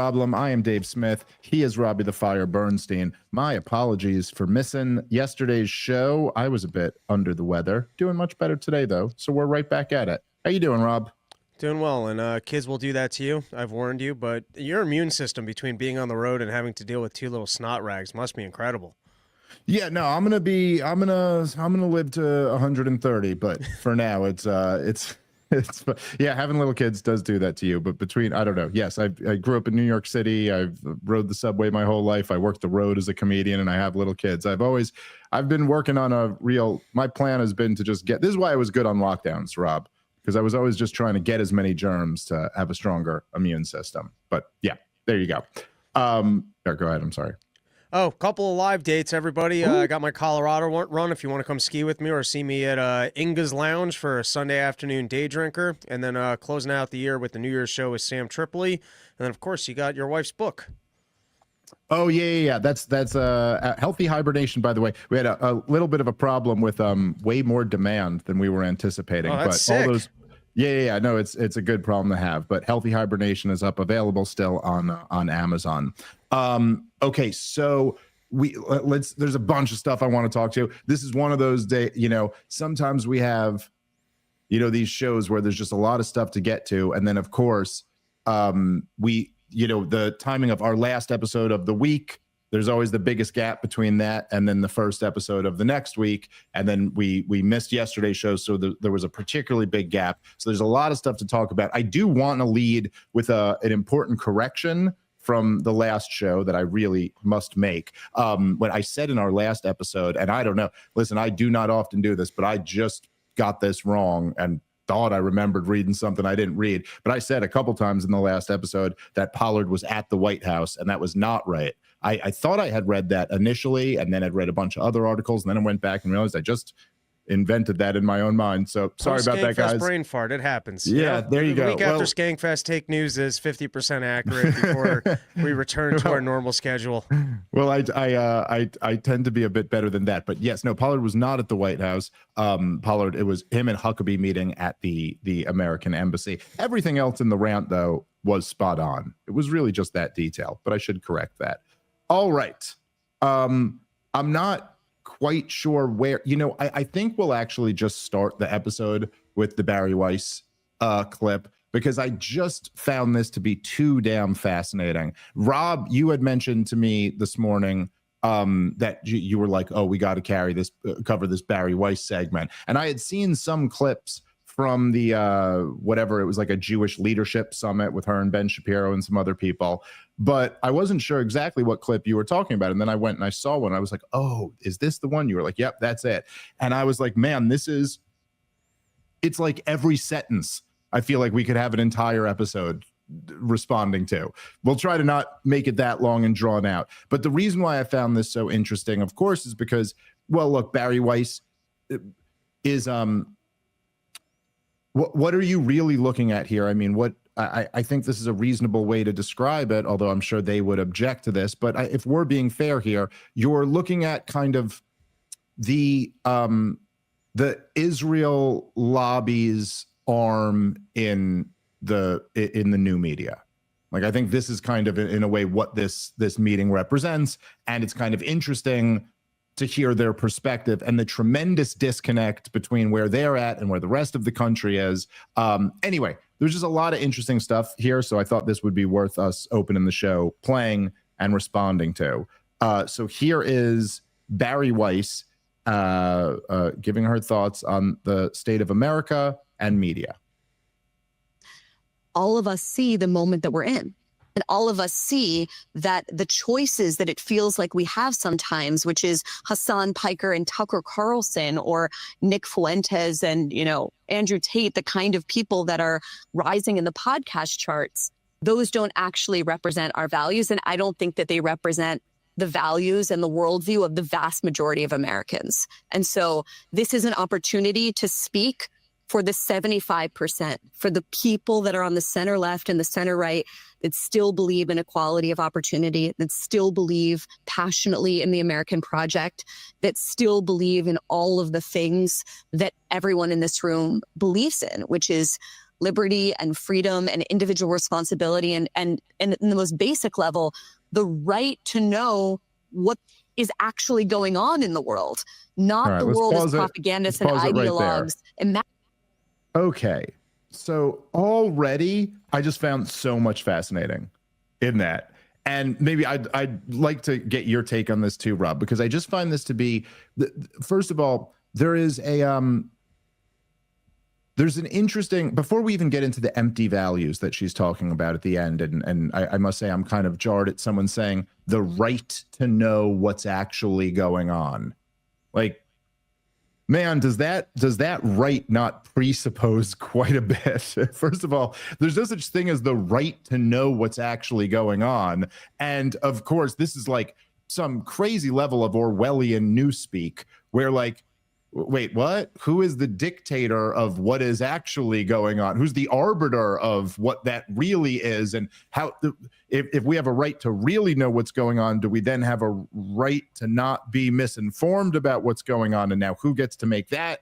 problem. I am Dave Smith. He is Robbie the Fire Bernstein. My apologies for missing yesterday's show. I was a bit under the weather. Doing much better today, though, so we're right back at it. How you doing, Rob? Doing well, and kids will do that to you. I've warned you, but your immune system between being on the road and having to deal with two little snot rags must be incredible. Yeah, no, I'm gonna live to 130, but for now, it's yeah, having little kids does do that to you. But I don't know. Yes, I grew up in New York City. I've rode the subway my whole life. I worked the road as a comedian, and I have little kids. I've been working on my plan has been to just this is why I was good on lockdowns, Rob, because I was always just trying to get as many germs to have a stronger immune system. But yeah, there you go. Go ahead. I'm sorry. Oh, couple of live dates, everybody. I got my Colorado run if you want to come ski with me or see me at Inga's Lounge for a Sunday afternoon day drinker. And then closing out the year with the New Year's show with Sam Tripoli. And then, of course, you got your wife's book. Oh, yeah. That's Healthy Hibernation, by the way. We had a little bit of a problem with way more demand than we were anticipating. Oh, that's sick. All those. Yeah. No, it's a good problem to have. But Healthy Hibernation is available still on Amazon. Okay, so there's a bunch of stuff I want to talk to. This is one of those days, sometimes we have, these shows where there's just a lot of stuff to get to. And then of course, the timing of our last episode of the week, there's always the biggest gap between that and then the first episode of the next week. And then we missed yesterday's show. So there was a particularly big gap. So there's a lot of stuff to talk about. I do want to lead with an important correction from the last show that I really must make. What I said in our last episode, and I don't know, listen, I do not often do this, but I just got this wrong and thought I remembered reading something I didn't read. But I said a couple times in the last episode that Pollard was at the White House, and that was not right. I thought I had read that initially, and then I'd read a bunch of other articles, and then I went back and realized I just invented that in my own mind. So sorry about that, guys. Brain fart, it happens. Yeah, there you go. The week after Skankfest, take news is 50% accurate before we return to our normal schedule. Well, I tend to be a bit better than that, but yes, no, Pollard was not at the White House. Pollard, it was him and Huckabee meeting at the American Embassy. Everything else in the rant, though, was spot on. It was really just that detail, but I should correct that. All right. I'm not quite sure where, I think we'll actually just start the episode with the Bari Weiss clip, because I just found this to be too damn fascinating. Rob, you had mentioned to me this morning that you were like, oh, we got to cover this Bari Weiss segment. And I had seen some clips from the whatever, it was like a Jewish leadership summit with her and Ben Shapiro and some other people, but I wasn't sure exactly what clip you were talking about. And then I went and I saw one. I was like, oh, is this the one? You were like, yep, that's it. And I was like, man, it's like every sentence I feel like we could have an entire episode responding to. We'll try to not make it that long and drawn out. But the reason why I found this so interesting, of course, is because, well, look, Bari Weiss is what are you really looking at here? I mean, I think this is a reasonable way to describe it, although I'm sure they would object to this. But if we're being fair here, you're looking at kind of the Israel lobby's arm in the new media. Like, I think this is kind of in a way what this meeting represents, and it's kind of interesting to hear their perspective and the tremendous disconnect between where they're at and where the rest of the country is. Anyway, there's just a lot of interesting stuff here, so I thought this would be worth us opening the show, playing, and responding to. So here is Bari Weiss giving her thoughts on the state of America and media. All of us see the moment that we're in. And all of us see that the choices that it feels like we have sometimes, which is Hassan Piker and Tucker Carlson, or Nick Fuentes and, Andrew Tate, the kind of people that are rising in the podcast charts, those don't actually represent our values. And I don't think that they represent the values and the worldview of the vast majority of Americans. And so this is an opportunity to speak for the 75%, for the people that are on the center left and the center right that still believe in equality of opportunity, that still believe passionately in the American project, that still believe in all of the things that everyone in this room believes in, which is liberty and freedom and individual responsibility and in the most basic level, the right to know what is actually going on in the world, not right, the world as propagandists and ideologues. Okay, so already I just found so much fascinating in that. And maybe I'd like to get your take on this too, Rob, because I just find this to be, first of all, there's an interesting, before we even get into the empty values that she's talking about at the end, and I must say I'm kind of jarred at someone saying the right to know what's actually going on. Like, man, does that right not presuppose quite a bit? First of all, there's no such thing as the right to know what's actually going on. And of course, this is like some crazy level of Orwellian newspeak where like, wait, what? Who is the dictator of what is actually going on? Who's the arbiter of what that really is? And how, if we have a right to really know what's going on, do we then have a right to not be misinformed about what's going on? And now who gets to make that,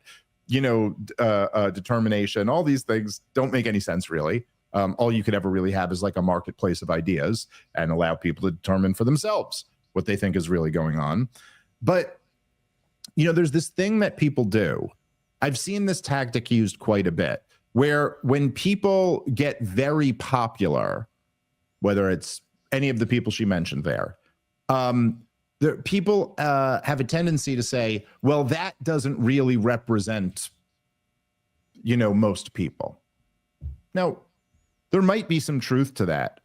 determination? All these things don't make any sense, really. All you could ever really have is like a marketplace of ideas and allow people to determine for themselves what they think is really going on. But there's this thing that people do. I've seen this tactic used quite a bit, where when people get very popular, whether it's any of the people she mentioned there, people have a tendency to say, well, that doesn't really represent, most people. Now, there might be some truth to that.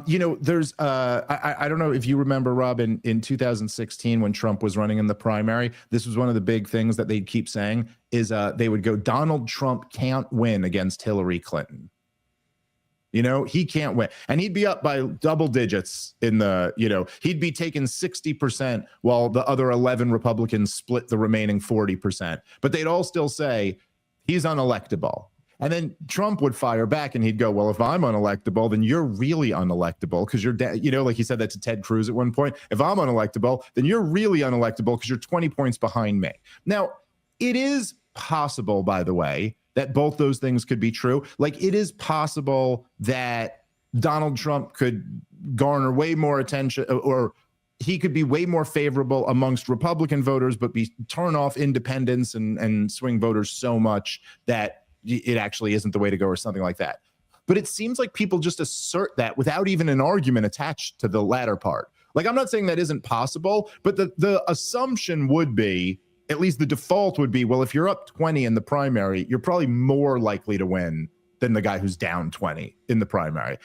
There's I don't know if you remember, Rob, in 2016 when Trump was running in the primary, this was one of the big things that they'd keep saying is they would go, Donald Trump can't win against Hillary Clinton. He can't win. And he'd be up by double digits in the, he'd be taking 60% while the other 11 Republicans split the remaining 40%. But they'd all still say he's unelectable. And then Trump would fire back and he'd go, well, if I'm unelectable, then you're really unelectable because you're, like he said that to Ted Cruz at one point. If I'm unelectable, then you're really unelectable because you're 20 points behind me. Now, it is possible, by the way, that both those things could be true. Like, it is possible that Donald Trump could garner way more attention, or he could be way more favorable amongst Republican voters, but turn off independents and swing voters so much that it actually isn't the way to go, or something like that. But it seems like people just assert that without even an argument attached to the latter part. Like, I'm not saying that isn't possible, but the assumption would be, at least the default would be, well, if you're up 20 in the primary, you're probably more likely to win than the guy who's down 20 in the primary.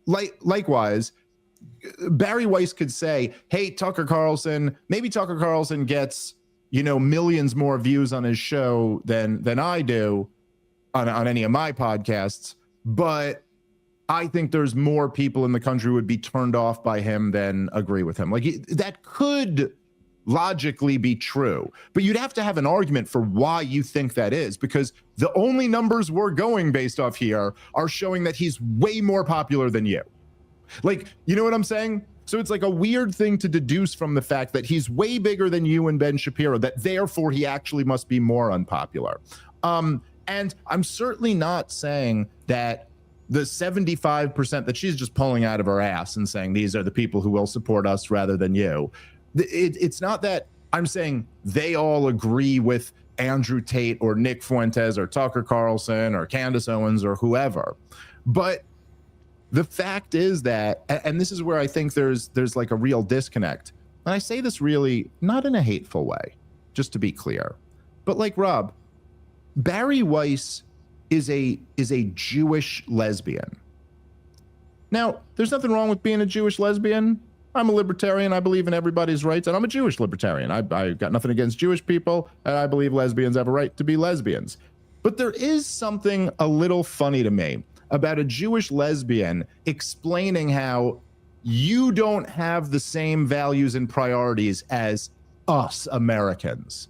Likewise, Bari Weiss could say, hey, Tucker Carlson, maybe Tucker Carlson gets, millions more views on his show than I do on any of my podcasts, but I think there's more people in the country who would be turned off by him than agree with him. Like, that could logically be true, but you'd have to have an argument for why you think that is, because the only numbers we're going based off here are showing that he's way more popular than you. Like, you know what I'm saying? So it's like a weird thing to deduce from the fact that he's way bigger than you and Ben Shapiro, that therefore he actually must be more unpopular. And I'm certainly not saying that the 75% that she's just pulling out of her ass and saying these are the people who will support us rather than you. It's not that I'm saying they all agree with Andrew Tate or Nick Fuentes or Tucker Carlson or Candace Owens or whoever. But the fact is that, and this is where I think there's like a real disconnect. And I say this really not in a hateful way, just to be clear. But like, Rob, Bari Weiss is a Jewish lesbian. Now, there's nothing wrong with being a Jewish lesbian. I'm a libertarian. I believe in everybody's rights, and I'm a Jewish libertarian. I got nothing against Jewish people, and I believe lesbians have a right to be lesbians. But there is something a little funny to me about a Jewish lesbian explaining how you don't have the same values and priorities as us Americans.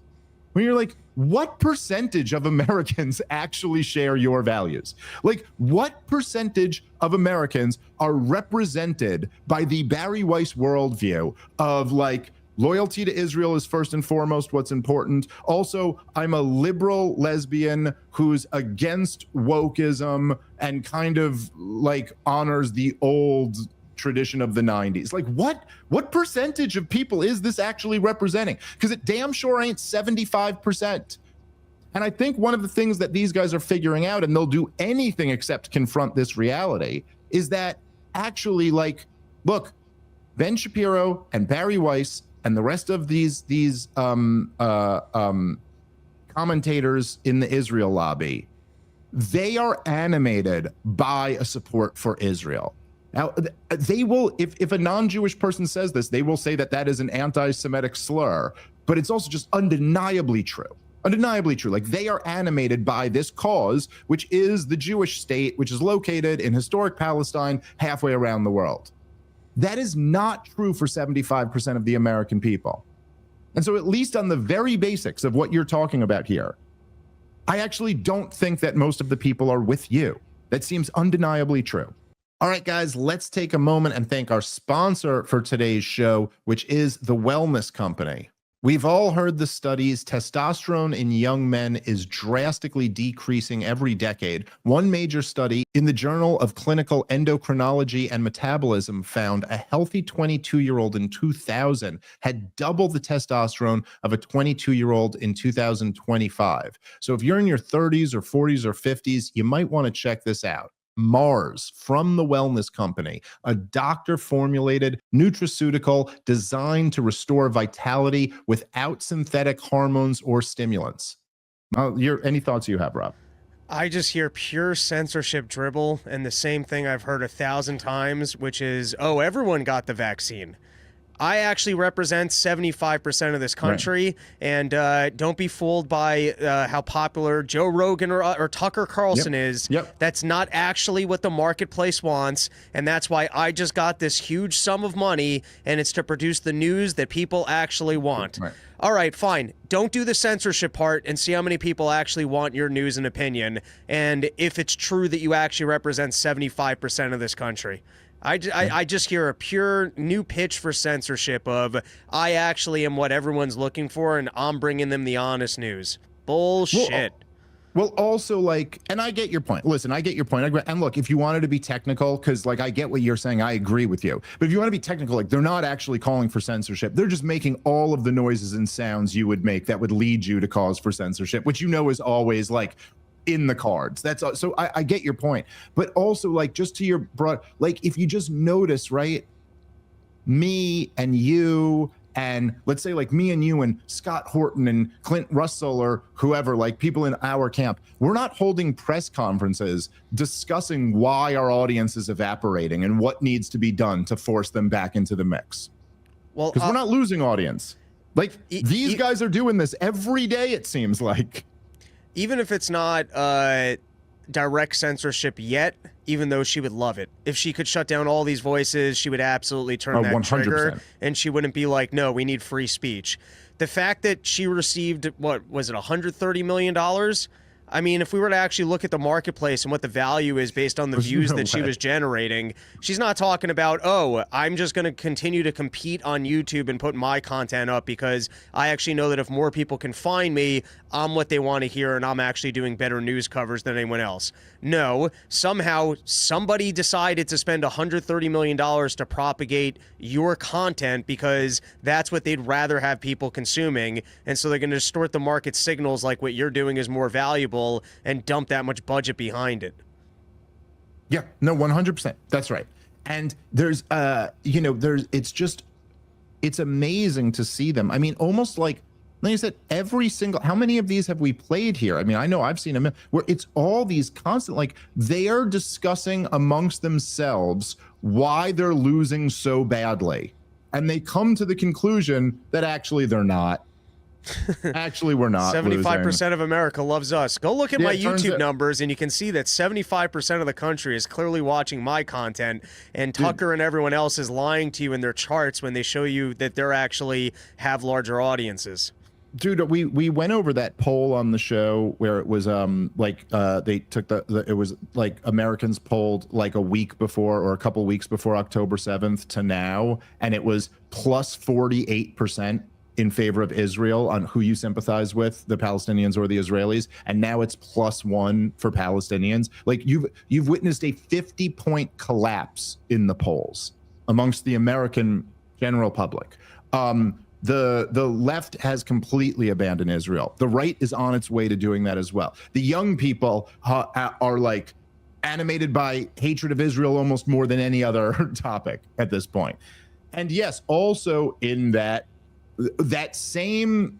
When you're like, what percentage of Americans actually share your values? Like, what percentage of Americans are represented by the Bari Weiss worldview of like Loyalty to Israel is first and foremost what's important. Also, I'm a liberal lesbian who's against wokeism and kind of like honors the old tradition of the 90s. Like what percentage of people is this actually representing? Because it damn sure ain't 75%. And I think one of the things that these guys are figuring out, and they'll do anything except confront this reality, is that actually, like, look, Ben Shapiro and Bari Weiss and the rest of these commentators in the Israel lobby, they are animated by a support for Israel. Now, they will, if a non-Jewish person says this, they will say that that is an anti-Semitic slur, but it's also just undeniably true. Undeniably true. Like, they are animated by this cause, which is the Jewish state, which is located in historic Palestine, halfway around the world. That is not true for 75% of the American people. And so, at least on the very basics of what you're talking about here, I actually don't think that most of the people are with you. That seems undeniably true. All right, guys, let's take a moment and thank our sponsor for today's show, which is The Wellness Company. We've all heard the studies. Testosterone in young men is drastically decreasing every decade. One major study in the Journal of Clinical Endocrinology and Metabolism found a healthy 22-year-old in 2000 had double the testosterone of a 22-year-old in 2025. So if you're in your 30s or 40s or 50s, you might want to check this out. Mars from The Wellness Company, a doctor-formulated nutraceutical designed to restore vitality without synthetic hormones or stimulants. Any thoughts you have, Rob? I just hear pure censorship dribble and the same thing I've heard 1,000 times, which is, oh, everyone got the vaccine. I actually represent 75% of this country, right. And don't be fooled by how popular Joe Rogan or Tucker Carlson is. Yep. That's not actually what the marketplace wants, and that's why I just got this huge sum of money, and it's to produce the news that people actually want. Right. All right, fine. Don't do the censorship part and see how many people actually want your news and opinion, and if it's true that you actually represent 75% of this country. I just hear a pure new pitch for censorship of I actually am what everyone's looking for and I'm bringing them the honest news. Bullshit. Well, also, like, and I get your point. Listen, I get your point. And look, if you wanted to be technical, because, like, I get what you're saying, I agree with you. But if you want to be technical, like, they're not actually calling for censorship. They're just making all of the noises and sounds you would make that would lead you to cause for censorship, which you know is always, like, in the cards. That's so I get your point, but also, like, just to your broad, like, if you just notice, right, me and you and let's say like me and you and Scott Horton and Clint Russell or whoever, like people in our camp, we're not holding press conferences discussing why our audience is evaporating and what needs to be done to force them back into the mix. Well, because we're not losing audience. Like, these guys are doing this every day, it seems like. Even if it's not direct censorship yet, even though she would love it. If she could shut down all these voices, she would absolutely turn that 100%. Trigger, and she wouldn't be like, no, we need free speech. The fact that she received, what was it, $130 million? I mean, if we were to actually look at the marketplace and what the value is based on the views that she was generating, she's not talking about, oh, I'm just going to continue to compete on YouTube and put my content up because I actually know that if more people can find me, I'm what they want to hear and I'm actually doing better news covers than anyone else. No, somehow somebody decided to spend $130 million to propagate your content because that's what they'd rather have people consuming. And so they're going to distort the market signals like what you're doing is more valuable and dump that much budget behind it. Yeah, no, 100%. That's right. And there's, it's amazing to see them. I mean, almost like I said, how many of these have we played here? I mean, I know I've seen them where it's all these constant, like they are discussing amongst themselves why they're losing so badly. And they come to the conclusion that actually they're not. Actually, we're not. 75% of America loves us. Go look at my YouTube numbers, and you can see that 75% of the country is clearly watching my content, and Tucker and everyone else is lying to you in their charts when they show you that they're actually have larger audiences. Dude, we went over that poll on the show where it was they took it was like Americans polled like a week before or a couple weeks before October 7th to now, and it was plus 48% in favor of Israel on who you sympathize with, the Palestinians or the Israelis, and now it's +1 for Palestinians. Like you've witnessed a 50-point collapse in the polls amongst the American general public. The left has completely abandoned Israel. The right is on its way to doing that as well. The young people are like animated by hatred of Israel almost more than any other topic at this point. And yes, also in that same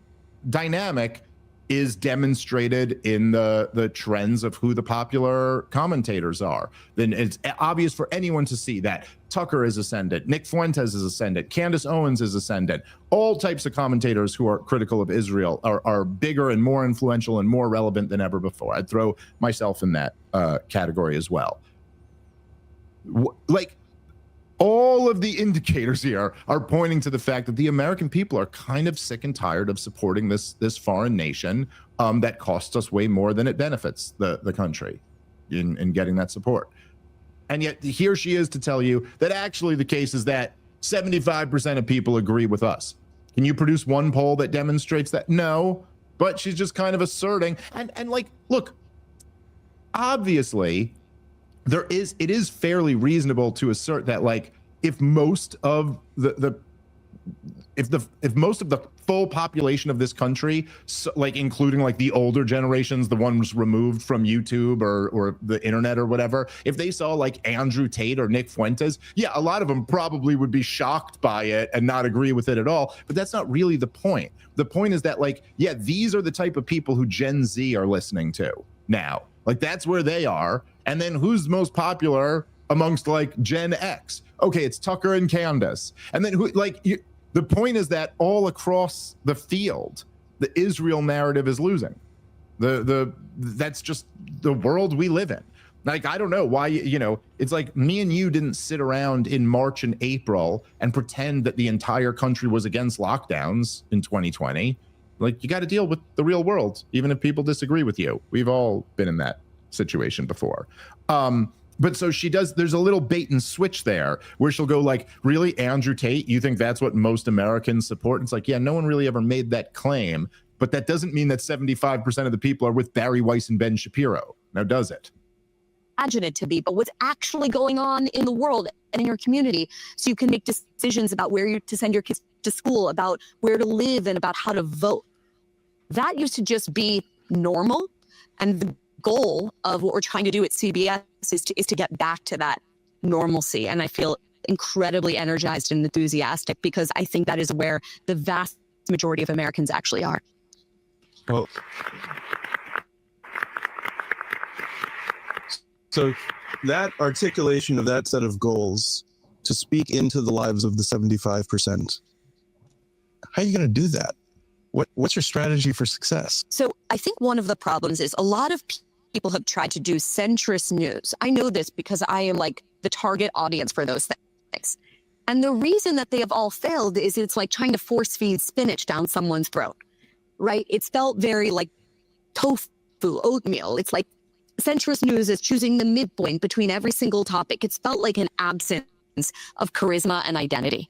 dynamic is demonstrated in the trends of who the popular commentators are. Then it's obvious for anyone to see that Tucker is ascendant, Nick Fuentes is ascendant, Candace Owens is ascendant. All types of commentators who are critical of Israel are bigger and more influential and more relevant than ever before. I'd throw myself in that category as well. Like, all of the indicators here are pointing to the fact that the American people are kind of sick and tired of supporting this foreign nation that costs us way more than it benefits the country in getting that support. And yet here she is to tell you that actually the case is that 75% of people agree with us. Can you produce one poll that demonstrates that? No, but she's just kind of asserting. And like, look, obviously, it is fairly reasonable to assert that, like, if most of the full population of this country, so, like including like the older generations, the ones removed from YouTube or the internet or whatever, if they saw like Andrew Tate or Nick Fuentes, yeah, a lot of them probably would be shocked by it and not agree with it at all. But that's not really the point. The point is that, like, yeah, these are the type of people who Gen Z are listening to now. Like, that's where they are. And then who's most popular amongst like Gen X? Okay, it's Tucker and Candace. And then who, like, the point is that all across the field, the Israel narrative is losing. That's just the world we live in. Like, I don't know why, it's like me and you didn't sit around in March and April and pretend that the entire country was against lockdowns in 2020. Like, you got to deal with the real world, even if people disagree with you. We've all been in that situation before. But so she does, there's a little bait and switch there where she'll go like, really, Andrew Tate, you think that's what most Americans support? And it's like, yeah, no one really ever made that claim, but that doesn't mean that 75% of the people are with Bari, Weiss, and Ben Shapiro. Now, does it? Imagine it to be, but what's actually going on in the world and in your community, so you can make decisions about where to send your kids to school, about where to live, and about how to vote. That used to just be normal, and the goal of what we're trying to do at CBS is to get back to that normalcy. And I feel incredibly energized and enthusiastic because I think that is where the vast majority of Americans actually are. Well, so that articulation of that set of goals to speak into the lives of the 75%, how are you going to do that? What's your strategy for success? So I think one of the problems is a lot of people have tried to do centrist news. I know this because I am like the target audience for those things. And the reason that they have all failed is it's like trying to force feed spinach down someone's throat, right? It's felt very like tofu, oatmeal. It's like centrist news is choosing the midpoint between every single topic. It's felt like an absence of charisma and identity.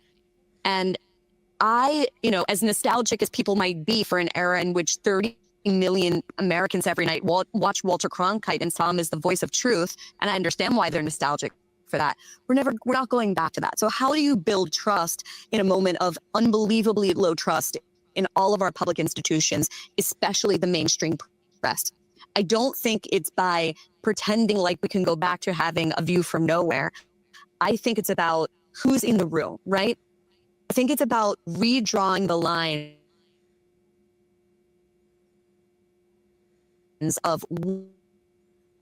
And I, as nostalgic as people might be for an era in which 30 million Americans every night watch Walter Cronkite and saw him as the voice of truth, and I understand why they're nostalgic for that. We're not going back to that. So how do you build trust in a moment of unbelievably low trust in all of our public institutions, especially the mainstream press? I don't think it's by pretending like we can go back to having a view from nowhere. I think it's about who's in the room, right? I think it's about redrawing the line of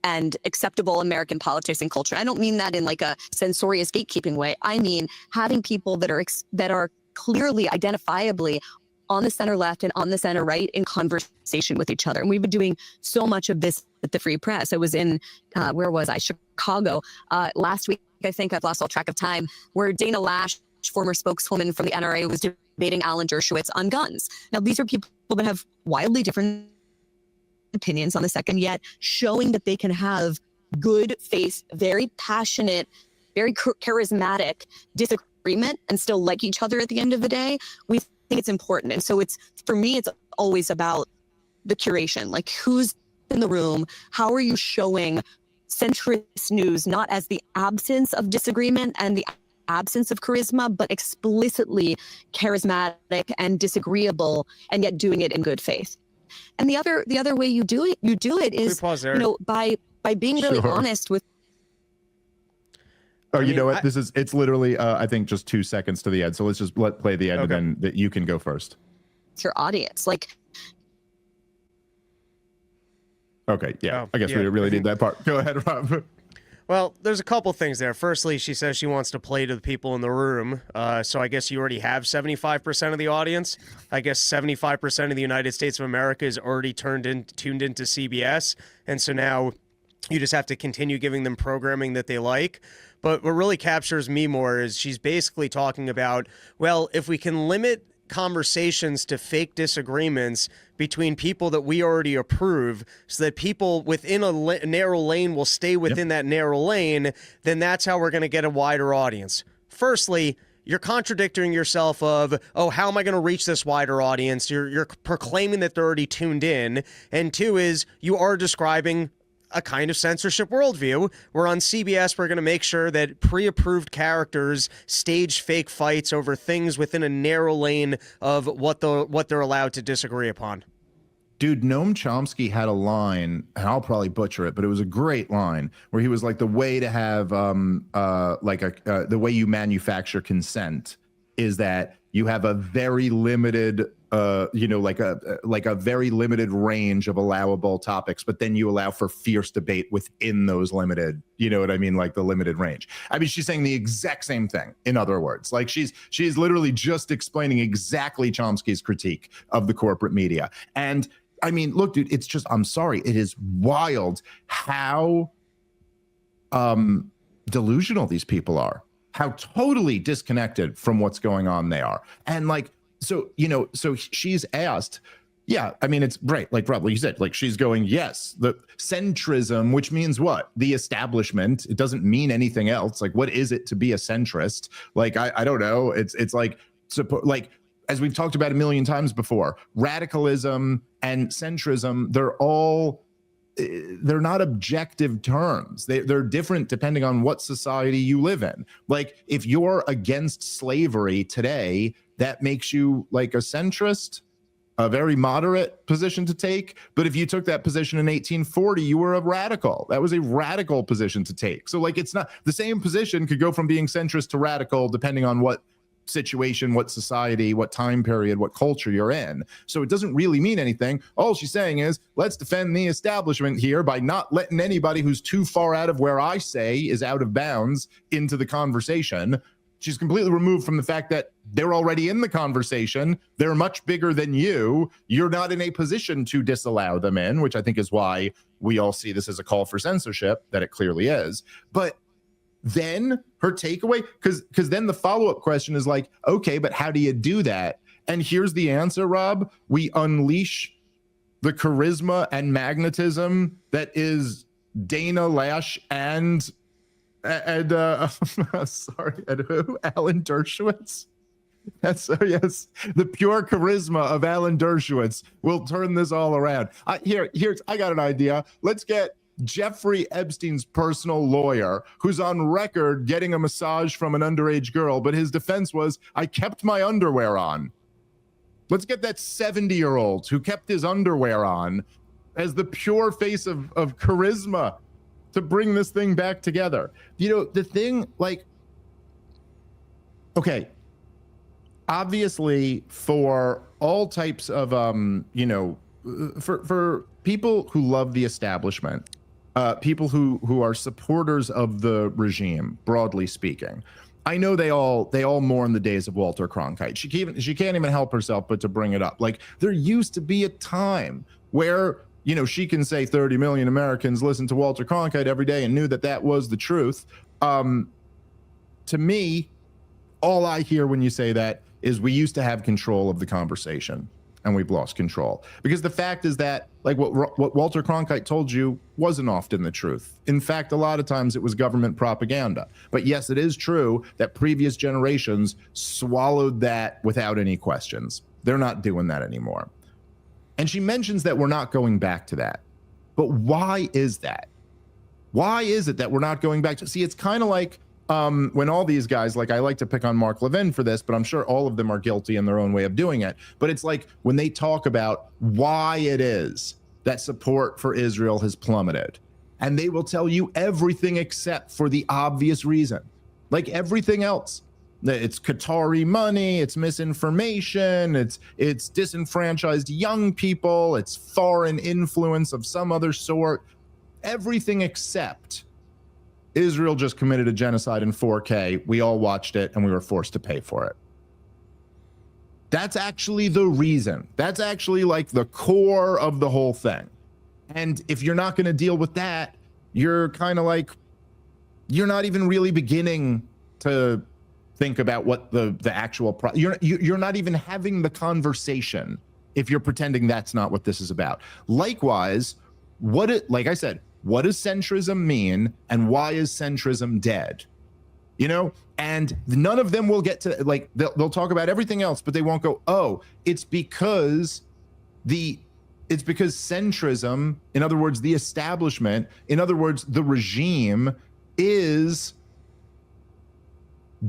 and acceptable American politics and culture. I don't mean that in like a censorious gatekeeping way. I mean having people that are clearly identifiably on the center left and on the center right in conversation with each other. And we've been doing so much of this at the Free Press. I was in, where was I? Chicago last week. I think I've lost all track of time, where Dana Lash, former spokeswoman from the NRA, was debating Alan Dershowitz on guns. Now, these are people that have wildly different opinions on the second, yet showing that they can have good faith, very passionate, very charismatic disagreement and still like each other at the end of the day. We think it's important. And so it's, for me, it's always about the curation, like who's in the room, how are you showing centrist news, not as the absence of disagreement and the absence of charisma, but explicitly charismatic and disagreeable, and yet doing it in good faith. And the other way you do it is, by being really honest with. Oh, you know what? It's literally, I think, just 2 seconds to the end. So let's just play the end, and then that you can go first. Your audience, like. Okay, yeah. I guess we didn't really need that part. Go ahead, Rob. Well, there's a couple things there. Firstly, she says she wants to play to the people in the room. So I guess you already have 75% of the audience. I guess 75% of the United States of America is already tuned into CBS. And so now you just have to continue giving them programming that they like. But what really captures me more is she's basically talking about, well, if we can limit conversations to fake disagreements between people that we already approve so that people within a narrow lane will stay within that narrow lane, then that's how we're going to get a wider audience. Firstly, you're contradicting yourself of, oh, how am I going to reach this wider audience? You're proclaiming that they're already tuned in. And two is you are describing a kind of censorship worldview where on CBS we're going to make sure that pre-approved characters stage fake fights over things within a narrow lane of what they're allowed to disagree upon. Dude, Noam Chomsky had a line, and I'll probably butcher it, but it was a great line where he was like, the way to have the way you manufacture consent is that you have a very limited like a very limited range of allowable topics, but then you allow for fierce debate within those limited, you know what I mean? Like the limited range. I mean, she's saying the exact same thing, in other words. Like she's literally just explaining exactly Chomsky's critique of the corporate media. And I mean, look, dude, it's just, I'm sorry, it is wild how delusional these people are, how totally disconnected from what's going on they are. And like, so she's asked, yeah, I mean, it's right, like Rob, like you said, like she's going, yes, the centrism, which means what? The establishment. It doesn't mean anything else. Like, what is it to be a centrist? Like, I don't know. It's like, as we've talked about a million times before, radicalism and centrism, they're not objective terms. They're different depending on what society you live in. Like if you're against slavery today, that makes you like a centrist, a very moderate position to take. But if you took that position in 1840, you were a radical. That was a radical position to take. So like it's not the same position could go from being centrist to radical depending on what situation, what society, what time period, what culture you're in. So it doesn't really mean anything. All she's saying is, let's defend the establishment here by not letting anybody who's too far out of where I say is out of bounds into the conversation. She's completely removed from the fact that they're already in the conversation. They're much bigger than you. You're not in a position to disallow them in, which I think is why we all see this as a call for censorship, that it clearly is. But then her takeaway, because then the follow-up question is like, okay, but how do you do that? And here's the answer, Rob. We unleash the charisma and magnetism that is Dana Lash and sorry, and who? Alan Dershowitz. Yes, the pure charisma of Alan Dershowitz will turn this all around. I got an idea. Let's get Jeffrey Epstein's personal lawyer, who's on record getting a massage from an underage girl, but his defense was, I kept my underwear on. Let's get that 70-year-old who kept his underwear on as the pure face of charisma to bring this thing back together. You know, the thing, like, okay, obviously for all types of, for people who love the establishment, people who are supporters of the regime, broadly speaking, I know they all mourn the days of Walter Cronkite. She can't even help herself but to bring it up. Like, there used to be a time where, you know, she can say 30 million Americans listen to Walter Cronkite every day and knew that that was the truth. To me, all I hear when you say that is we used to have control of the conversation and we've lost control. Because the fact is that, like what Walter Cronkite told you wasn't often the truth. In fact, a lot of times it was government propaganda. But yes, it is true that previous generations swallowed that without any questions. They're not doing that anymore. And she mentions that we're not going back to that. But why is that? Why is it that we're not going back to, see, it's kind of like when all these guys, like I like to pick on Mark Levin for this, but I'm sure all of them are guilty in their own way of doing it. But it's like when they talk about why it is that support for Israel has plummeted, and they will tell you everything except for the obvious reason, like everything else. It's Qatari money, it's misinformation, it's disenfranchised young people, it's foreign influence of some other sort, everything except Israel just committed a genocide in 4K. We all watched it and we were forced to pay for it. That's actually the reason. That's actually like the core of the whole thing. And if you're not going to deal with that, you're kind of like, you're not even really beginning to think about what the actual you're not even having the conversation if you're pretending that's not what this is about. Likewise, like I said, what does centrism mean and why is centrism dead? You know, and none of them will get to, like, they'll talk about everything else, but they won't go, oh, it's because centrism, in other words, the establishment, in other words, the regime is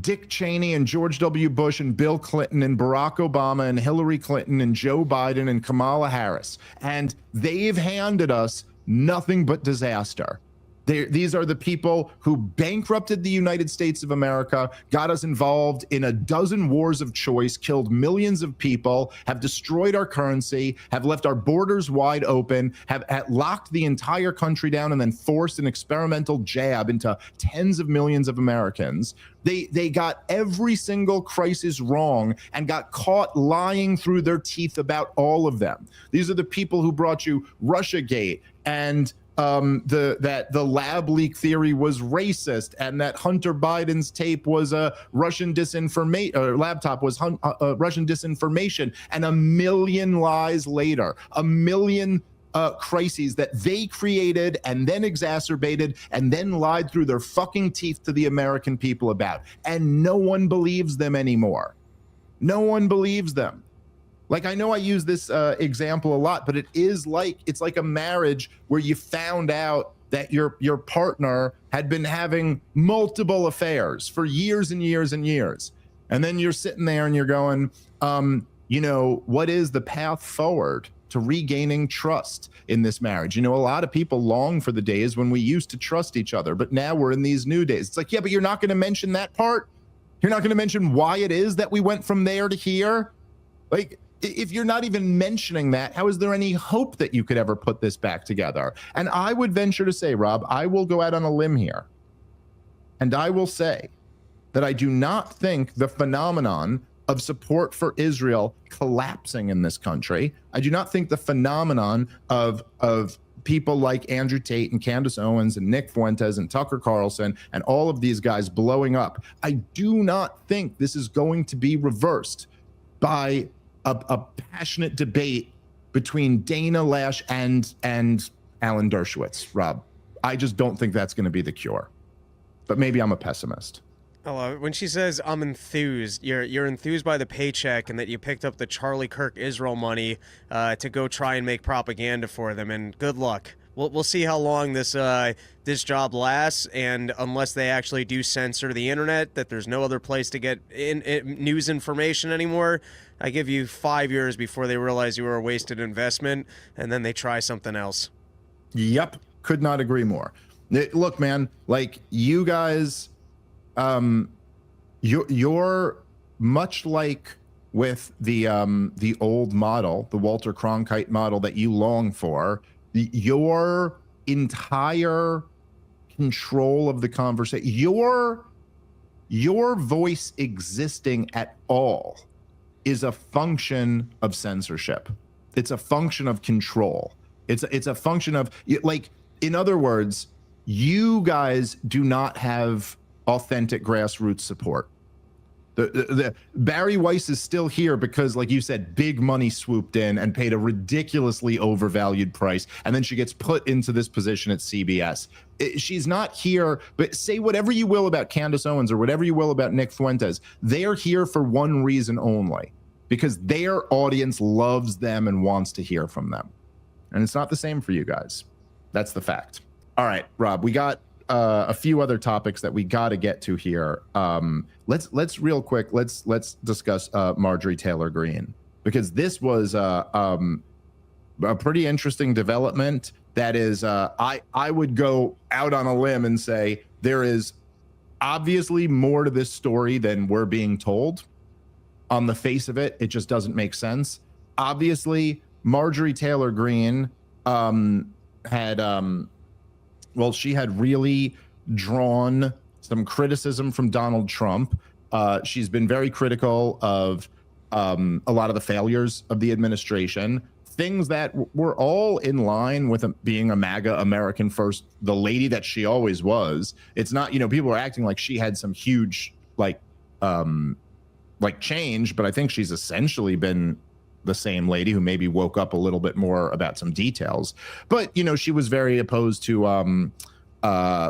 Dick Cheney and George W. Bush and Bill Clinton and Barack Obama and Hillary Clinton and Joe Biden and Kamala Harris. And they've handed us nothing but disaster. These are the people who bankrupted the United States of America, got us involved in a dozen wars of choice, killed millions of people, have destroyed our currency, have left our borders wide open, have locked the entire country down, and then forced an experimental jab into tens of millions of Americans. They got every single crisis wrong and got caught lying through their teeth about all of them. These are the people who brought you Russiagate and the lab leak theory was racist, and that Hunter Biden's tape was a Russian disinformation, or laptop was Russian disinformation, and a million lies later, a million crises that they created and then exacerbated and then lied through their fucking teeth to the American people about. And no one believes them anymore. No one believes them. Like, I know I use this example a lot, but it's like a marriage where you found out that your partner had been having multiple affairs for years and years and years. And then you're sitting there and you're going, you know, what is the path forward to regaining trust in this marriage? You know, a lot of people long for the days when we used to trust each other, but now we're in these new days. It's like, yeah, but you're not going to mention that part. You're not going to mention why it is that we went from there to here. Like, if you're not even mentioning that, how is there any hope that you could ever put this back together? And I would venture to say, Rob, I will go out on a limb here, and I will say that I do not think the phenomenon of support for Israel collapsing in this country, I do not think the phenomenon of people like Andrew Tate and Candace Owens and Nick Fuentes and Tucker Carlson and all of these guys blowing up, I do not think this is going to be reversed by a passionate debate between Dana Lash and Alan Dershowitz, Rob. I just don't think that's going to be the cure. But maybe I'm a pessimist. I love it. When she says, I'm enthused, you're enthused by the paycheck and that you picked up the Charlie Kirk Israel money to go try and make propaganda for them, and good luck. We'll see how long this job lasts, and unless they actually do censor the internet, that there's no other place to get news information anymore, I give you 5 years before they realize you were a wasted investment, and then they try something else. Yep, could not agree more. Look, man, like, you guys, you're much like with the old model, the Walter Cronkite model that you long for. Your entire control of the conversation, your voice existing at all is a function of censorship. It's a function of control. It's a function of, like, in other words, you guys do not have authentic grassroots support. The Bari Weiss is still here because, like you said, big money swooped in and paid a ridiculously overvalued price, and then she gets put into this position at CBS. She's not here, but say whatever you will about Candace Owens or whatever you will about Nick Fuentes, they're here for one reason only, because their audience loves them and wants to hear from them. And it's not the same for you guys. That's the fact. All right, Rob, we got a few other topics that we got to get to here. Let's real quick. Let's discuss Marjorie Taylor Greene, because this was a pretty interesting development. That is, I would go out on a limb and say there is obviously more to this story than we're being told. On the face of it, it just doesn't make sense. Obviously, Marjorie Taylor Greene she had really drawn some criticism from Donald Trump. She's been very critical of a lot of the failures of the administration, things that were all in line with being a MAGA American first, the lady that she always was. It's not, people are acting like she had some huge change, but I think she's essentially been the same lady who maybe woke up a little bit more about some details. But, she was very opposed to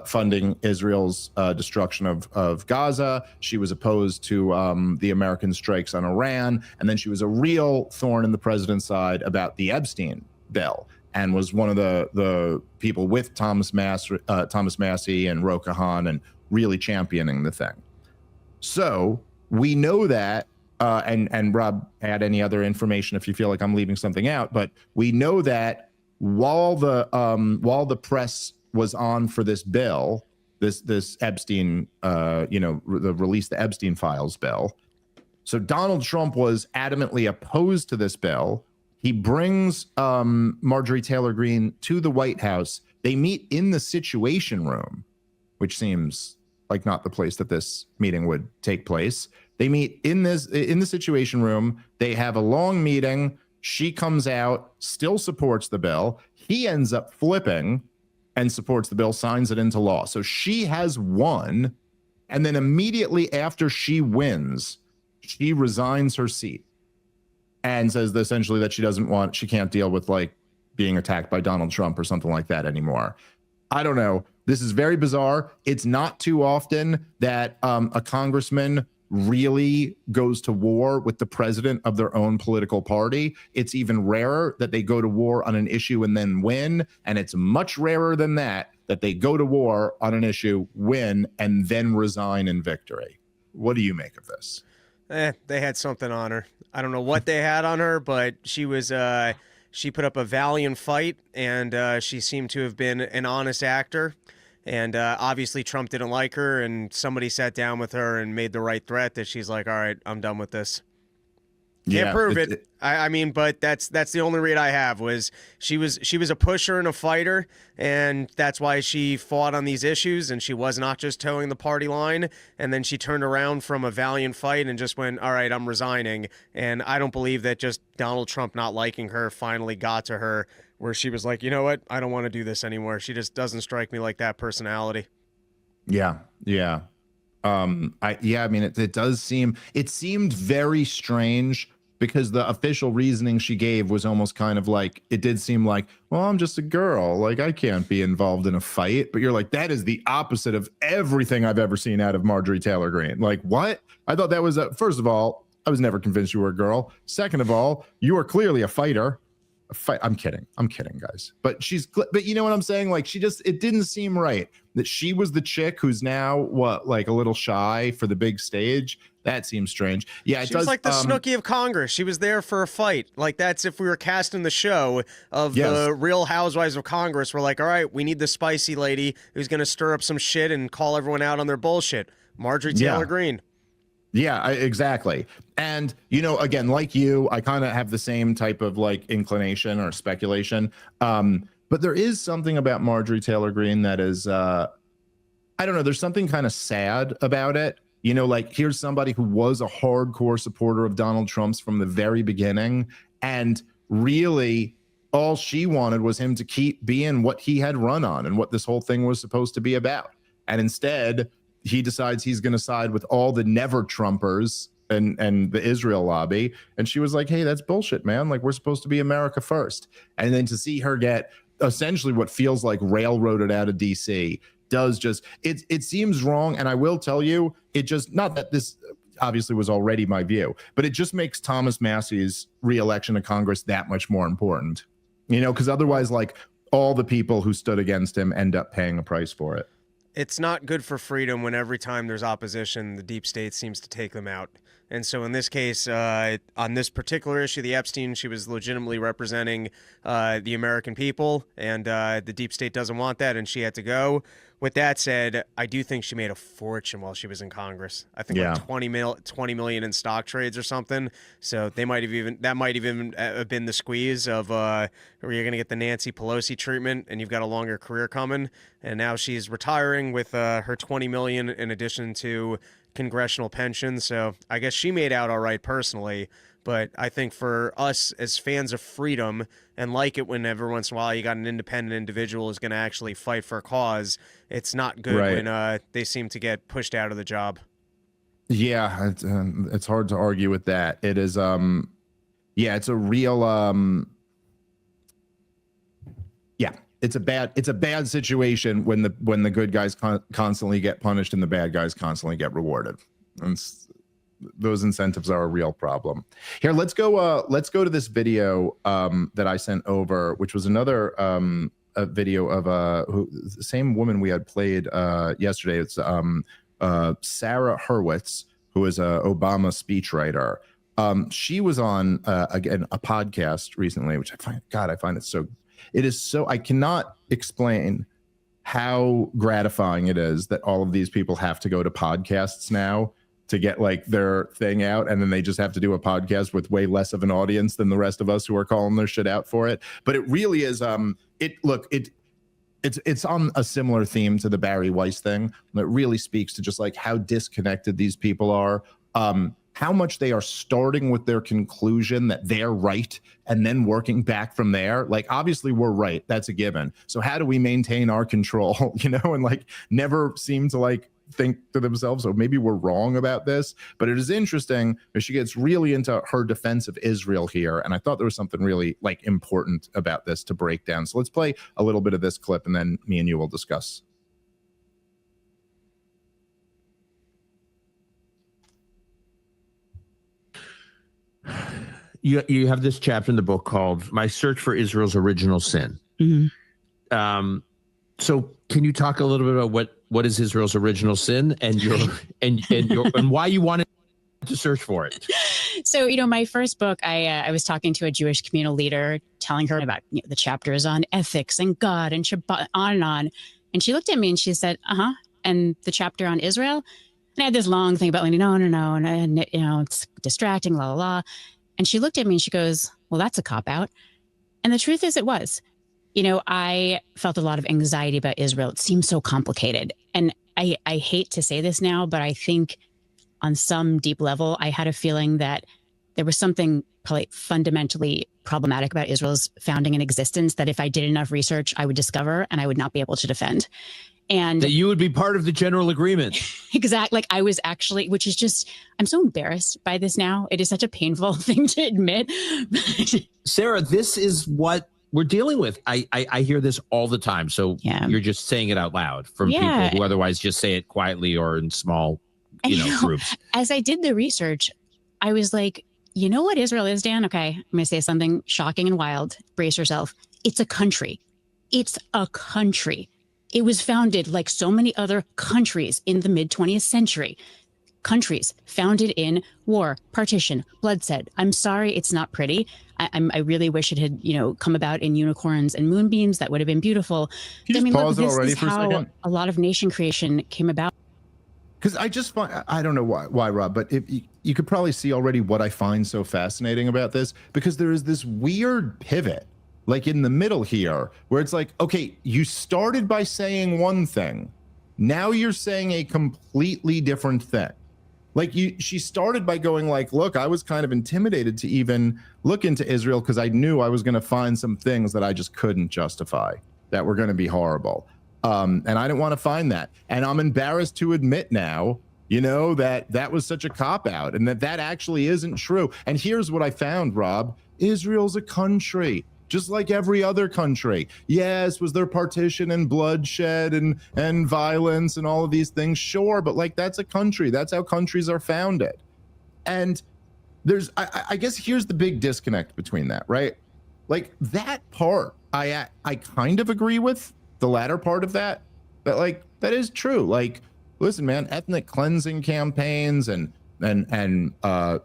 funding Israel's destruction of Gaza. She was opposed to the American strikes on Iran. And then she was a real thorn in the president's side about the Epstein bill, and was one of the people with Thomas Massey and Ro Khanna and really championing the thing. So we know that, and Rob, add any other information if you feel like I'm leaving something out, but we know that while the press was on for this bill, this Epstein, the release the Epstein files bill. So Donald Trump was adamantly opposed to this bill. He brings Marjorie Taylor Greene to the White House. They meet in the Situation Room, which seems like not the place that this meeting would take place. They meet in the Situation Room. They have a long meeting. She comes out, still supports the bill. He ends up flipping and supports the bill, signs it into law. So she has won. And then immediately after she wins, she resigns her seat and says essentially that she can't deal with being attacked by Donald Trump or something like that anymore. I don't know. This is very bizarre. It's not too often that a congressman really goes to war with the president of their own political party. It's even rarer that they go to war on an issue and then win. And it's much rarer than that they go to war on an issue, win, and then resign in victory. What do you make of this? They had something on her. I don't know what they had on her, but she was she put up a valiant fight, and she seemed to have been an honest actor. And obviously Trump didn't like her, and somebody sat down with her and made the right threat that she's like, all right, I'm done with this. Can't prove it. I mean, but that's the only read I have was she was a pusher and a fighter, and that's why she fought on these issues, and she was not just towing the party line. And then she turned around from a valiant fight and just went, all right, I'm resigning. And I don't believe that just Donald Trump not liking her finally got to her, where she was like, you know what? I don't want to do this anymore. She just doesn't strike me like that personality. Yeah. I mean, it seemed very strange, because the official reasoning she gave was almost kind of like, it did seem like, well, I'm just a girl. I can't be involved in a fight. But you're like, that is the opposite of everything I've ever seen out of Marjorie Taylor Greene. What? I thought that was, first of all, I was never convinced you were a girl. Second of all, you are clearly a fighter. I'm kidding, guys. But you know what I'm saying? It didn't seem right that she was the chick who's now a little shy for the big stage. That seems strange. Yeah, she was like the Snooki of Congress. She was there for a fight. That's if we were casting the show of the Real Housewives of Congress. We're like, all right, we need the spicy lady who's going to stir up some shit and call everyone out on their bullshit. Marjorie Taylor Greene. Yeah, exactly. And, again, like you, I kind of have the same type of inclination or speculation. But there is something about Marjorie Taylor Greene that is, I don't know, there's something kind of sad about it. Here's somebody who was a hardcore supporter of Donald Trump's from the very beginning. And really all she wanted was him to keep being what he had run on and what this whole thing was supposed to be about. And instead, he decides he's going to side with all the never Trumpers and the Israel lobby. And she was like, hey, that's bullshit, man. Like, we're supposed to be America first. And then to see her get essentially what feels like railroaded out of DC does just, it seems wrong. And I will tell you, it just, not that this obviously was already my view, but it just makes Thomas Massey's reelection to Congress that much more important, you know, because otherwise, like, all the people who stood against him end up paying a price for it. It's not good for freedom when every time there's opposition, the deep state seems to take them out. And so in this case, on this particular issue, the Epstein, she was legitimately representing the American people, and the deep state doesn't want that, and she had to go. With that said, I do think she made a fortune while she was in Congress. I think like 20 million in stock trades or something. So that might have even been the squeeze of where you're going to get the Nancy Pelosi treatment, and you've got a longer career coming. And now she's retiring with her 20 million in addition to congressional pensions. So I guess she made out all right personally. But I think for us as fans of freedom and like it when every once in a while you got an independent individual who's going to actually fight for a cause, it's not good when they seem to get pushed out of the job. Yeah, it's hard to argue with that. It is, it's a real, it's a bad situation when the good guys constantly get punished and the bad guys constantly get rewarded. And those incentives are a real problem. Here, let's go to this video that I sent over, which was another a video of the same woman we had played yesterday. It's Sarah Hurwitz, who is a Obama speechwriter. She was on again a podcast recently, which I find it so. It is so, I cannot explain how gratifying it is that all of these people have to go to podcasts now to get like their thing out, and then they just have to do a podcast with way less of an audience than the rest of us who are calling their shit out for it. But it really is it's on a similar theme to the Bari Weiss thing. It really speaks to just like how disconnected these people are, how much they are starting with their conclusion that they're right and then working back from there. Like, obviously we're right, that's a given. So how do we maintain our control, you know, and like never seem to like think to themselves, oh, maybe we're wrong about this. But it is interesting that she gets really into her defense of Israel here, and I thought there was something really like important about this to break down. So let's play a little bit of this clip, and then me and you will discuss. You have this chapter in the book called "My Search for Israel's Original Sin." Mm-hmm. So can you talk a little bit about what is Israel's original sin and your and why you wanted to search for it? So, my first book, I was talking to a Jewish communal leader, telling her about the chapters on ethics and God and Shabbat, on and on. And she looked at me and she said, and the chapter on Israel. And I had this long thing about, no, and it's distracting, la, la, la. And she looked at me and she goes, well, that's a cop-out. And the truth is it was. I felt a lot of anxiety about Israel. It seemed so complicated. And I hate to say this now, but I think on some deep level, I had a feeling that there was something probably fundamentally problematic about Israel's founding and existence that if I did enough research, I would discover and I would not be able to defend. And that you would be part of the general agreement. Exactly. Like I was actually, which is just, I'm so embarrassed by this now. It is such a painful thing to admit. Sarah, this is what we're dealing with. I hear this all the time. So you're just saying it out loud from people who otherwise just say it quietly or in small, groups. As I did the research, I was like, you know what Israel is, Dan? Okay, I'm going to say something shocking and wild. Brace yourself. It's a country. It's a country. It was founded like so many other countries in the mid-20th century. Countries founded in war, partition, bloodshed. I'm sorry, it's not pretty. I really wish it had, come about in unicorns and moonbeams. That would have been beautiful. Can you pause it already for a second? A lot of nation creation came about. Because I just find, I don't know why, Rob, but if you could probably see already what I find so fascinating about this, because there is this weird pivot, like in the middle here, where it's like, okay, you started by saying one thing. Now you're saying a completely different thing. Like she started by going like, look, I was kind of intimidated to even look into Israel because I knew I was going to find some things that I just couldn't justify that were going to be horrible. And I didn't want to find that. And I'm embarrassed to admit now, that was such a cop-out and that actually isn't true. And here's what I found, Rob. Israel's a country, just like every other country. Yes, was there partition and bloodshed and violence and all of these things? Sure, but that's a country. That's how countries are founded. And I guess here's the big disconnect between that, right? That part, I kind of agree with the latter part of that, but that is true. Listen, man, ethnic cleansing campaigns and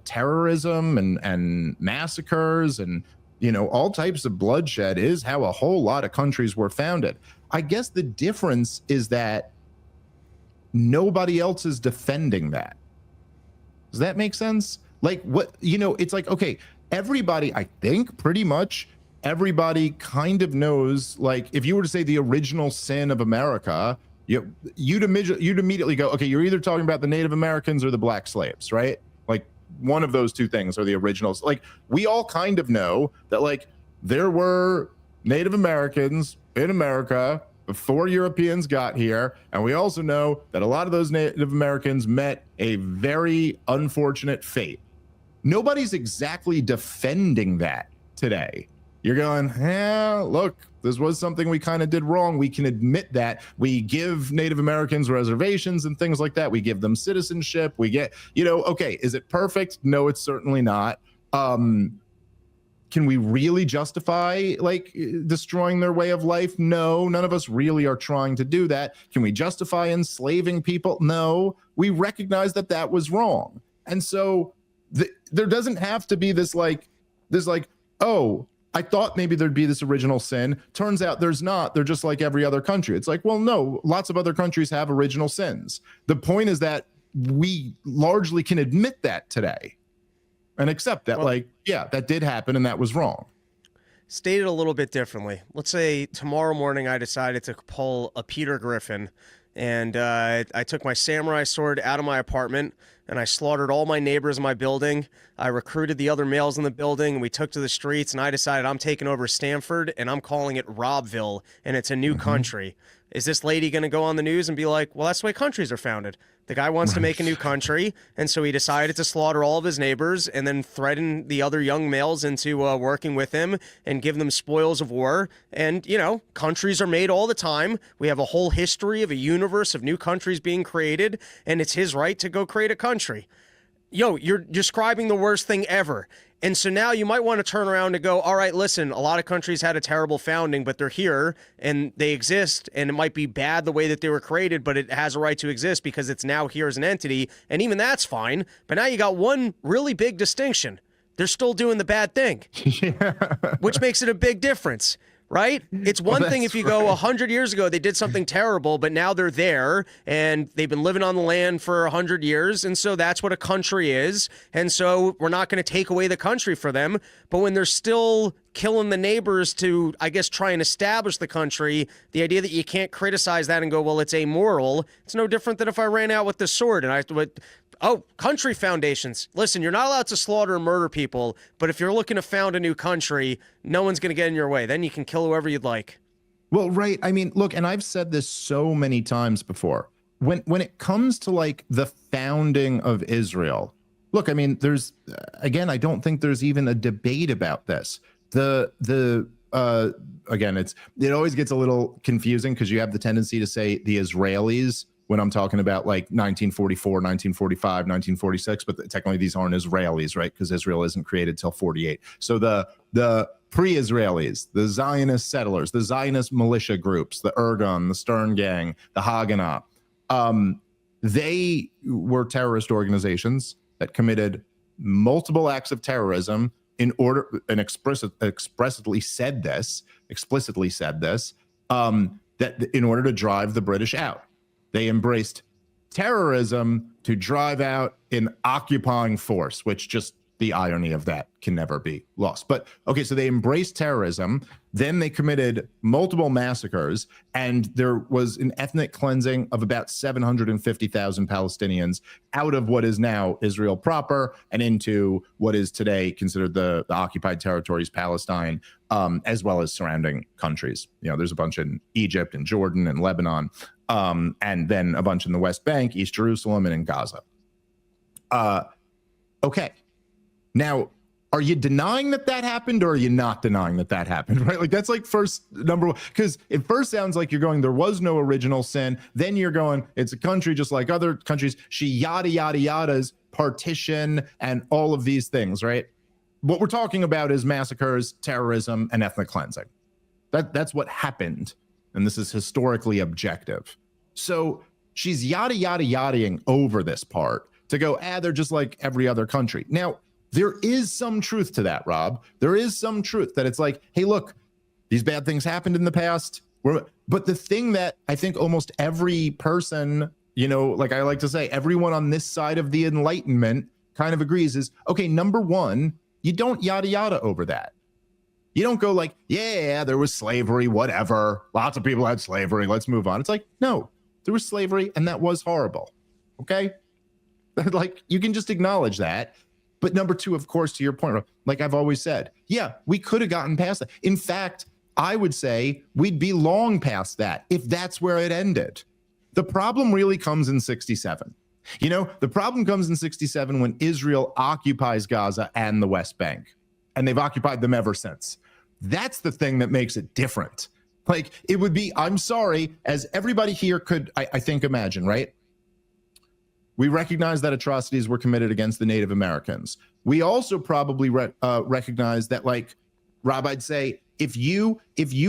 terrorism and massacres and all types of bloodshed is how a whole lot of countries were founded. I guess the difference is that nobody else is defending that. Does that make sense? It's okay, everybody, I think pretty much everybody kind of knows, if you were to say the original sin of America, you'd immediately go, okay, you're either talking about the Native Americans or the black slaves, right? One of those two things are the originals. We all kind of know that there were Native Americans in America before Europeans got here. And we also know that a lot of those Native Americans met a very unfortunate fate. Nobody's exactly defending that today. You're going, look, this was something we kind of did wrong. We can admit that. We give Native Americans reservations and things like that. We give them citizenship. We get, okay, is it perfect? No, it's certainly not. Can we really justify destroying their way of life? No, none of us really are trying to do that. Can we justify enslaving people? No, we recognize that was wrong. And so there doesn't have to be this oh, I thought maybe there'd be this original sin. Turns out there's not. They're just like every other country. It's well, no, lots of other countries have original sins. The point is that we largely can admit that today and accept that, that did happen and that was wrong. Stated a little bit differently. Let's say tomorrow morning I decided to pull a Peter Griffin and I took my samurai sword out of my apartment and I slaughtered all my neighbors in my building. I recruited the other males in the building, and we took to the streets, and I decided I'm taking over Stanford, and I'm calling it Robville, and it's a new country. Is this lady going to go on the news and be like, well, that's the way countries are founded? The guy wants to make a new country, and so he decided to slaughter all of his neighbors and then threaten the other young males into working with him and give them spoils of war. And, countries are made all the time. We have a whole history of a universe of new countries being created, and it's his right to go create a country. You're describing the worst thing ever. And so now you might want to turn around and go, all right, listen, a lot of countries had a terrible founding, but they're here and they exist, and it might be bad the way that they were created, but it has a right to exist because it's now here as an entity, and even that's fine. But now you got one really big distinction. They're still doing the bad thing, which makes it a big difference. Right? It's one thing if you go 100 years ago, they did something terrible, but now they're there and they've been living on the land for 100 years. And so that's what a country is. And so we're not going to take away the country for them. But when they're still killing the neighbors to, I guess, try and establish the country, the idea that you can't criticize that and go, well, it's amoral. It's no different than if I ran out with the sword and I would. Oh, country foundations. Listen, you're not allowed to slaughter and murder people, but if you're looking to found a new country, no one's going to get in your way. Then you can kill whoever you'd like. Well, right. I mean, look, and I've said this so many times before. When it comes to the founding of Israel, look, I mean, there's again, I don't think there's even a debate about this. Again, it always gets a little confusing because you have the tendency to say the Israelis when I'm talking about 1944, 1945, 1946, but technically these aren't Israelis, right? Because Israel isn't created till 48. So the pre-Israelis, the Zionist settlers, the Zionist militia groups, the Irgun, the Stern Gang, the Haganah, they were terrorist organizations that committed multiple acts of terrorism in order, and explicitly said this, that in order to drive the British out. They embraced terrorism to drive out an occupying force, which just the irony of that can never be lost. But okay, so they embraced terrorism, then they committed multiple massacres, and there was an ethnic cleansing of about 750,000 Palestinians out of what is now Israel proper and into what is today considered the occupied territories, Palestine, as well as surrounding countries. You know, there's a bunch in Egypt and Jordan and Lebanon, and then a bunch in the West Bank, East Jerusalem, and in Gaza. Okay. Now, are you denying that that happened, or are you not denying that that happened, right? Like, that's like first number one, because it first sounds like you're going, there was no original sin. Then you're going, it's a country just like other countries. She yada, yada, yadas, partition, and all of these things, right? What we're talking about is massacres, terrorism, and ethnic cleansing. That's what happened. And this is historically objective. So she's yada, yada, yadaing over this part to go, they're just like every other country. Now, there is some truth to that, Rob. There is some truth that it's like, hey, look, these bad things happened in the past. But the thing that I think almost every person, you know, like I like to say, everyone on this side of the Enlightenment kind of agrees is, okay, number one, you don't yada yada over that. You don't go like, yeah, there was slavery, whatever. Lots of people had slavery. Let's move on. It's like, no, there was slavery and that was horrible. Okay. Like, you can just acknowledge that. But number two, of course, to your point, like I've always said, yeah, we could have gotten past that. In fact, I would say we'd be long past that if that's where it ended. The problem really comes in 67. You know, the problem comes in 67 when Israel occupies Gaza and the West Bank, and they've occupied them ever since. That's the thing that makes it different. Like, it would be, I'm sorry, as everybody here could, I think, imagine, right? We recognize that atrocities were committed against the Native Americans. We also probably recognize that, like, Rob, I'd say if you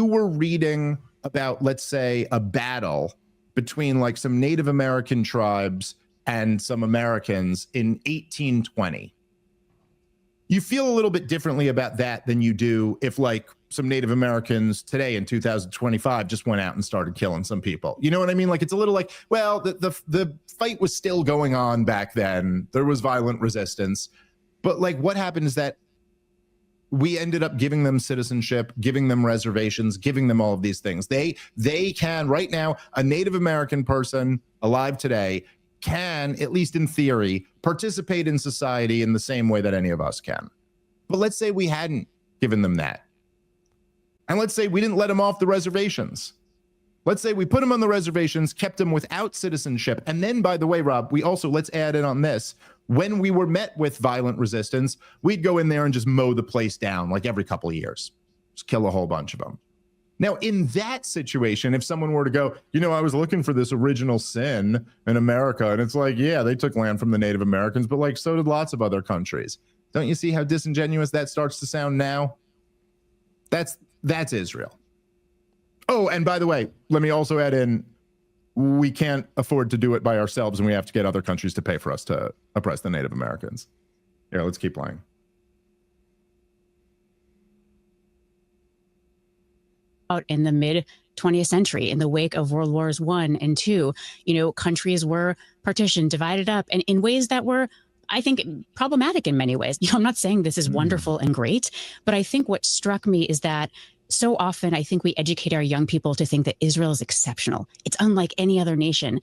were reading about, let's say, a battle between like some Native American tribes and some Americans in 1820, you feel a little bit differently about that than you do if like some Native Americans today in 2025 just went out and started killing some people. You know what I mean? Like, it's a little like, well, the fight was still going on back then. There was violent resistance. But like, what happened is that we ended up giving them citizenship, giving them reservations, giving them all of these things. They can, right now, a Native American person alive today can, at least in theory, participate in society in the same way that any of us can. But let's say we hadn't given them that. And let's say we didn't let them off the reservations. Let's say we put them on the reservations, kept them without citizenship. And then, by the way, Rob, we also, let's add in on this, when we were met with violent resistance, we'd go in there and just mow the place down like every couple of years. Just kill a whole bunch of them. Now, in that situation, if someone were to go, you know, I was looking for this original sin in America, and it's like, yeah, they took land from the Native Americans, but like so did lots of other countries. Don't you see how disingenuous that starts to sound now? That's Israel. Oh, and by the way, let me also add in, we can't afford to do it by ourselves, and we have to get other countries to pay for us to oppress the Native Americans. Yeah, let's keep playing. Out in the mid 20th century, in the wake of World Wars I and II, you know, countries were partitioned, divided up, and in ways that were, I think, problematic in many ways. You know, I'm not saying this is wonderful and great, but I think what struck me is that so often I think we educate our young people to think that Israel is exceptional. It's unlike any other nation,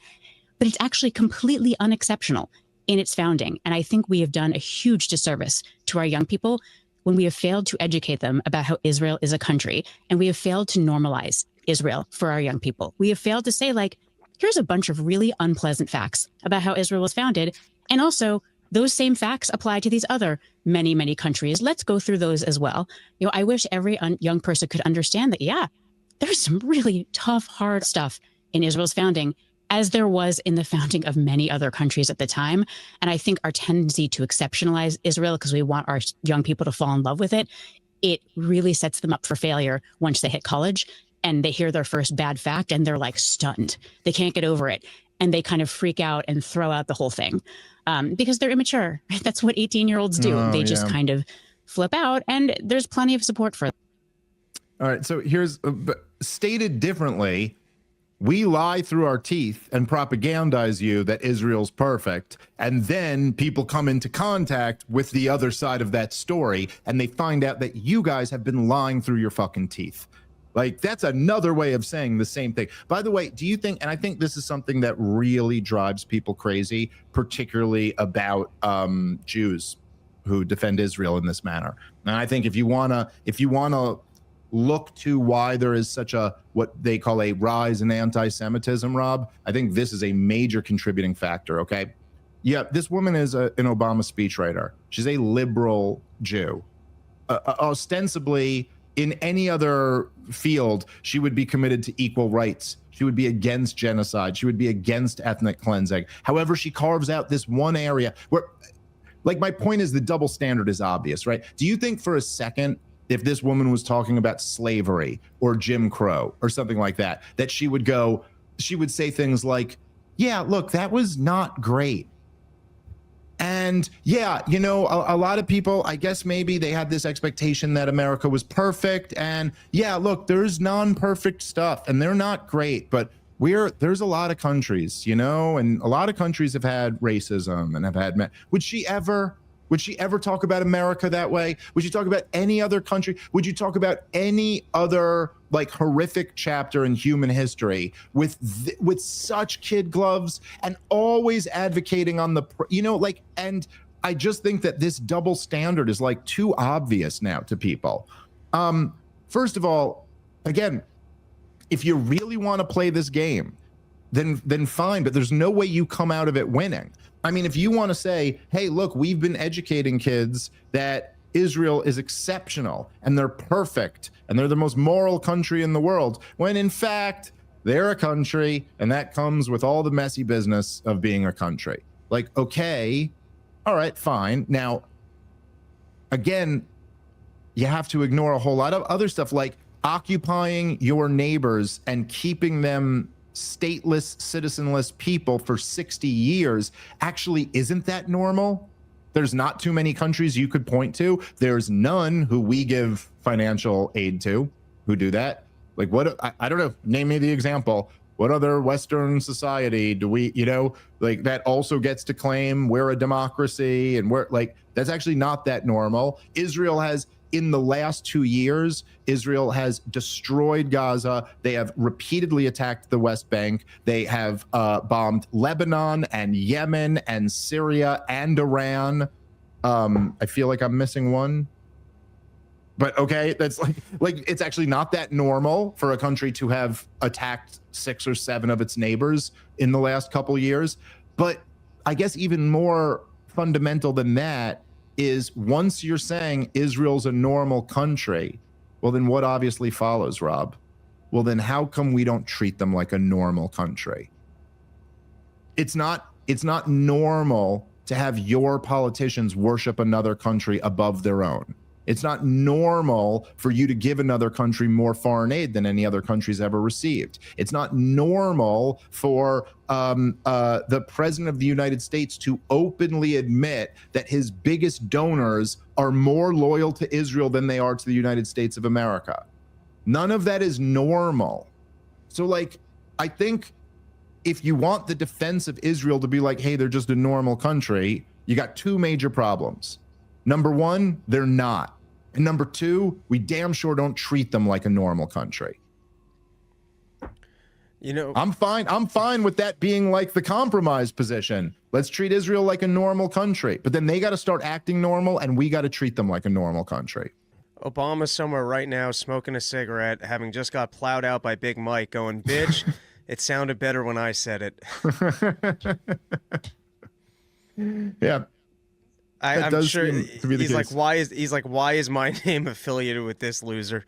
but it's actually completely unexceptional in its founding. And I think we have done a huge disservice to our young people when we have failed to educate them about how Israel is a country, and we have failed to normalize Israel for our young people. We have failed to say, like, here's a bunch of really unpleasant facts about how Israel was founded, and also those same facts apply to these other many, many countries. Let's go through those as well. You know, I wish every young person could understand that, yeah, there's some really tough, hard stuff in Israel's founding, as there was in the founding of many other countries at the time. And I think our tendency to exceptionalize Israel because we want our young people to fall in love with it, it really sets them up for failure once they hit college and they hear their first bad fact and they're like stunned. They can't get over it. And they kind of freak out and throw out the whole thing because they're immature. That's what 18-year-olds do. They just kind of flip out, and there's plenty of support for them. All right. So here's stated differently. we lie through our teeth and propagandize you that Israel's perfect. And then people come into contact with the other side of that story and they find out that you guys have been lying through your fucking teeth. Like, that's another way of saying the same thing. By the way, do you think, and I think this is something that really drives people crazy, particularly about Jews who defend Israel in this manner. And I think if you wanna look to why there is such a, what they call a rise in anti-Semitism, Rob, I think this is a major contributing factor, okay? Yeah, this woman is an Obama speechwriter. She's a liberal Jew. Ostensibly, in any other field, she would be committed to equal rights. She would be against genocide. She would be against ethnic cleansing. However, she carves out this one area where, like, my point is the double standard is obvious, right? Do you think for a second, if this woman was talking about slavery or Jim Crow or something like that, that she would say things like, yeah, look, that was not great. And yeah, you know, a lot of people, I guess maybe they had this expectation that America was perfect. And yeah, look, there's non-perfect stuff and they're not great, but there's a lot of countries, you know, and a lot of countries have had racism and have had, would she ever talk about America that way? Would you talk about any other country? Would you talk about any other like horrific chapter in human history with such kid gloves and always advocating on the, you know, like, and I just think that this double standard is like too obvious now to people. First of all, again, if you really want to play this game, then fine, but there's no way you come out of it winning. I mean, if you want to say, hey, look, we've been educating kids that Israel is exceptional and they're perfect and they're the most moral country in the world, when in fact, they're a country and that comes with all the messy business of being a country. Like, okay, all right, fine. Now, again, you have to ignore a whole lot of other stuff like occupying your neighbors and keeping them stateless, citizenless people for 60 years. Actually, isn't that normal? There's not too many countries you could point to. There's none who we give financial aid to who do that. Like, what, I don't know, name me the example. What other Western society do we, you know, like that also gets to claim we're a democracy and we're like, that's actually not that normal. Israel has, in the last 2 years, Israel has destroyed Gaza. They have repeatedly attacked the West Bank. They have bombed Lebanon and Yemen and Syria and Iran. I feel like I'm missing one. But okay, that's like it's actually not that normal for a country to have attacked 6 or 7 of its neighbors in the last couple years. But I guess even more fundamental than that is once you're saying Israel's a normal country, well, then what obviously follows, Rob? Well, then how come we don't treat them like a normal country? It's not normal to have your politicians worship another country above their own. It's not normal for you to give another country more foreign aid than any other country's ever received. It's not normal for the president of the United States to openly admit that his biggest donors are more loyal to Israel than they are to the United States of America. None of that is normal. So, like, I think if you want the defense of Israel to be like, hey, they're just a normal country, you got 2 major problems. Number 1, they're not. And number 2, we damn sure don't treat them like a normal country. You know, I'm fine with that being like the compromise position. Let's treat Israel like a normal country, but then they got to start acting normal and we got to treat them like a normal country. Obama's somewhere right now smoking a cigarette, having just got plowed out by Big Mike going, bitch, it sounded better when I said it. Yeah. I'm sure he's like, why is my name affiliated with this loser?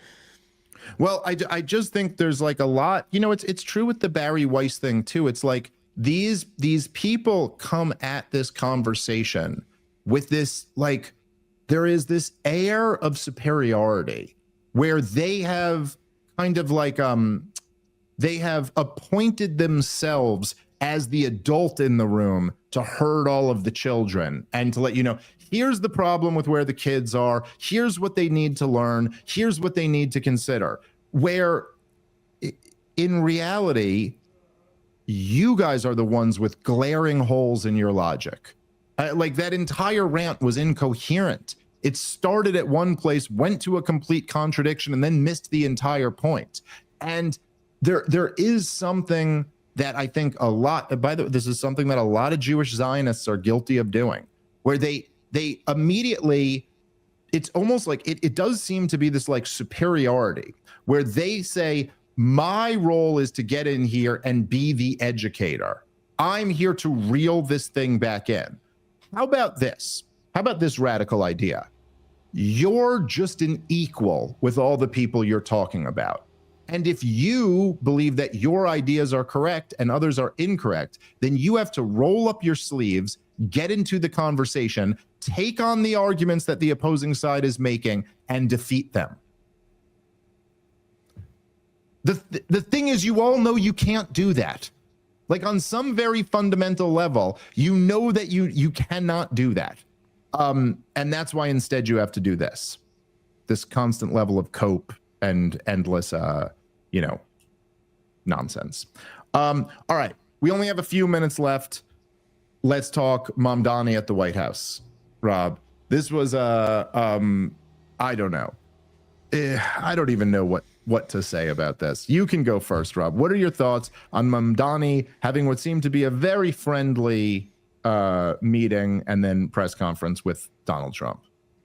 Well, I just think there's like a lot, you know, it's true with the Bari Weiss thing too. It's like these people come at this conversation with this, like, there is this air of superiority where they have kind of like, they have appointed themselves as the adult in the room to herd all of the children and to let you know, here's the problem with where the kids are. Here's what they need to learn. Here's what they need to consider. Where in reality, you guys are the ones with glaring holes in your logic. Like that entire rant was incoherent. It started at one place, went to a complete contradiction, and then missed the entire point. And there is something that I think a lot, by the way, this is something that a lot of Jewish Zionists are guilty of doing, where they immediately, it's almost like it does seem to be this like superiority where they say, my role is to get in here and be the educator. I'm here to reel this thing back in. How about this? How about this radical idea? You're just an equal with all the people you're talking about. And if you believe that your ideas are correct and others are incorrect, then you have to roll up your sleeves, get into the conversation, take on the arguments that the opposing side is making, and defeat them. The thing is, you all know you can't do that. Like on some very fundamental level, you know that you cannot do that. And that's why instead you have to do this constant level of cope and endless, nonsense. All right. We only have a few minutes left. Let's talk Mamdani at the White House. Rob, this was, I don't know. I don't even know what to say about this. You can go first, Rob. What are your thoughts on Mamdani having what seemed to be a very friendly meeting and then press conference with Donald Trump?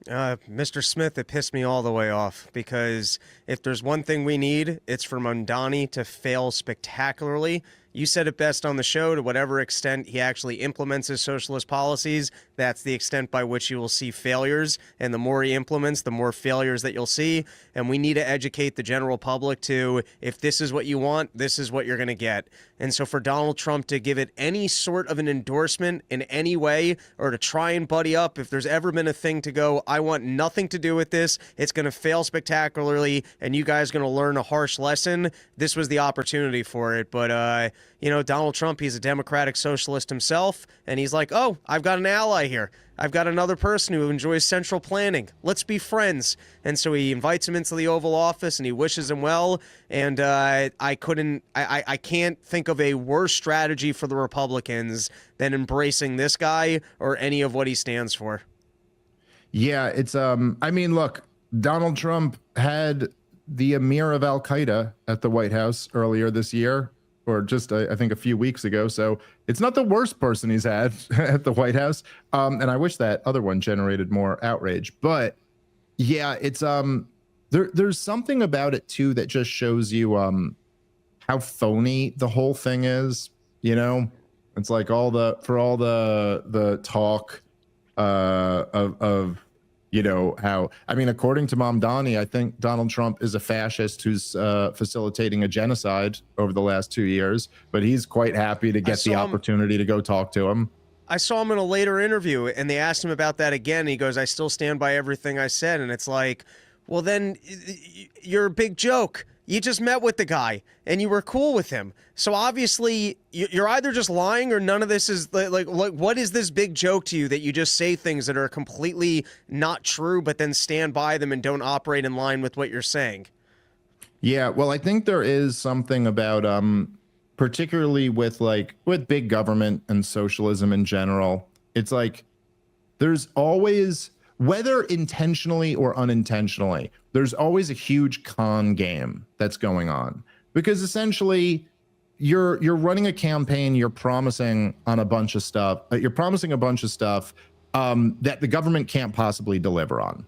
Mr. Smith, it pissed me all the way off, because if there's one thing we need, it's for Mamdani to fail spectacularly. You said it best on the show. To whatever extent he actually implements his socialist policies, that's the extent by which you will see failures. And the more he implements, the more failures that you'll see. And we need to educate the general public to, if this is what you want, this is what you're going to get. And so for Donald Trump to give it any sort of an endorsement in any way, or to try and buddy up, if there's ever been a thing to go, I want nothing to do with this, it's going to fail spectacularly, and you guys are going to learn a harsh lesson, this was the opportunity for it. But, Donald Trump, he's a democratic socialist himself, and he's like, oh, I've got an ally here. I've got another person who enjoys central planning. Let's be friends. And so he invites him into the Oval Office, and he wishes him well. And I can't think of a worse strategy for the Republicans than embracing this guy or any of what he stands for. Yeah, it's, look, Donald Trump had the Emir of Al-Qaeda at the White House earlier this year, or just, I think, a few weeks ago. So it's not the worst person he's had at the White House. And I wish that other one generated more outrage. But yeah, it's there's something about it, too, that just shows you how phony the whole thing is. It's like all the talk of how, according to Mamdani, I think Donald Trump is a fascist who's facilitating a genocide over the last 2 years, but he's quite happy to get the opportunity to go talk to him. I saw him in a later interview, and they asked him about that again. He goes, I still stand by everything I said. And it's like, well, then you're a big joke. You just met with the guy and you were cool with him. So obviously you're either just lying, or none of this is like what is this big joke to you that you just say things that are completely not true, but then stand by them and don't operate in line with what you're saying? Yeah, well, I think there is something about particularly with big government and socialism in general. It's like there's always, whether intentionally or unintentionally, there's always a huge con game that's going on, because essentially you're running a campaign, you're promising a bunch of stuff that the government can't possibly deliver on.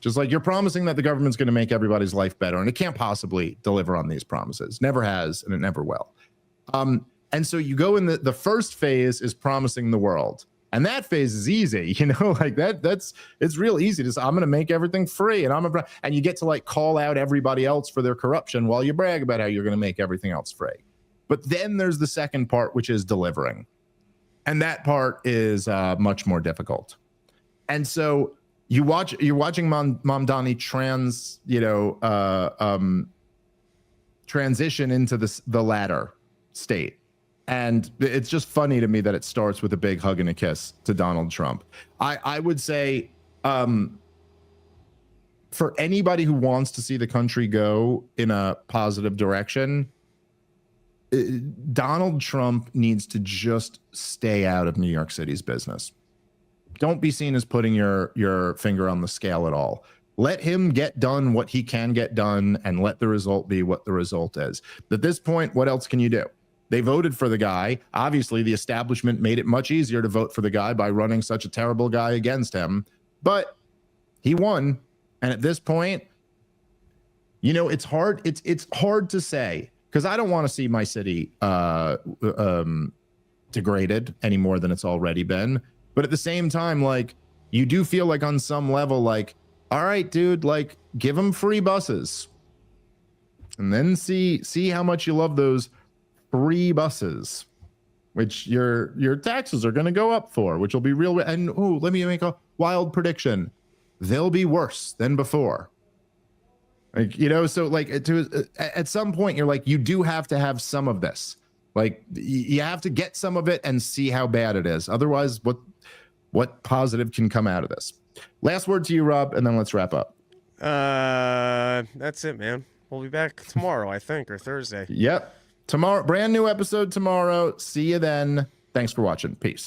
Just like you're promising that the government's going to make everybody's life better, and it can't possibly deliver on these promises. Never has, and it never will. And so you go in the first phase is promising the world. And that phase is easy, it's real easy to say, I'm going to make everything free, and and you get to call out everybody else for their corruption while you brag about how you're going to make everything else free. But then there's the second part, which is delivering. And that part is much more difficult. And so you're watching Mamdani transition into the latter state. And it's just funny to me that it starts with a big hug and a kiss to Donald Trump. I would say for anybody who wants to see the country go in a positive direction, Donald Trump needs to just stay out of New York City's business. Don't be seen as putting your finger on the scale at all. Let him get done what he can get done and let the result be what the result is. At this point, what else can you do? They voted for the guy. Obviously, the establishment made it much easier to vote for the guy by running such a terrible guy against him. But he won. And at this point, it's hard. It's hard to say, because I don't want to see my city degraded any more than it's already been. But at the same time, like, you do feel like on some level, like, all right, dude, like, give them free buses. And then see how much you love those free buses, which your taxes are going to go up for, which will be real. And let me make a wild prediction. They'll be worse than before. Like, so like at some point you're like, you do have to have some of this. Like, you have to get some of it and see how bad it is. Otherwise, what positive can come out of this? Last word to you, Rob, and then let's wrap up. That's it, man. We'll be back tomorrow, I think, or Thursday. Yep. Tomorrow, brand new episode tomorrow. See you then. Thanks for watching. Peace.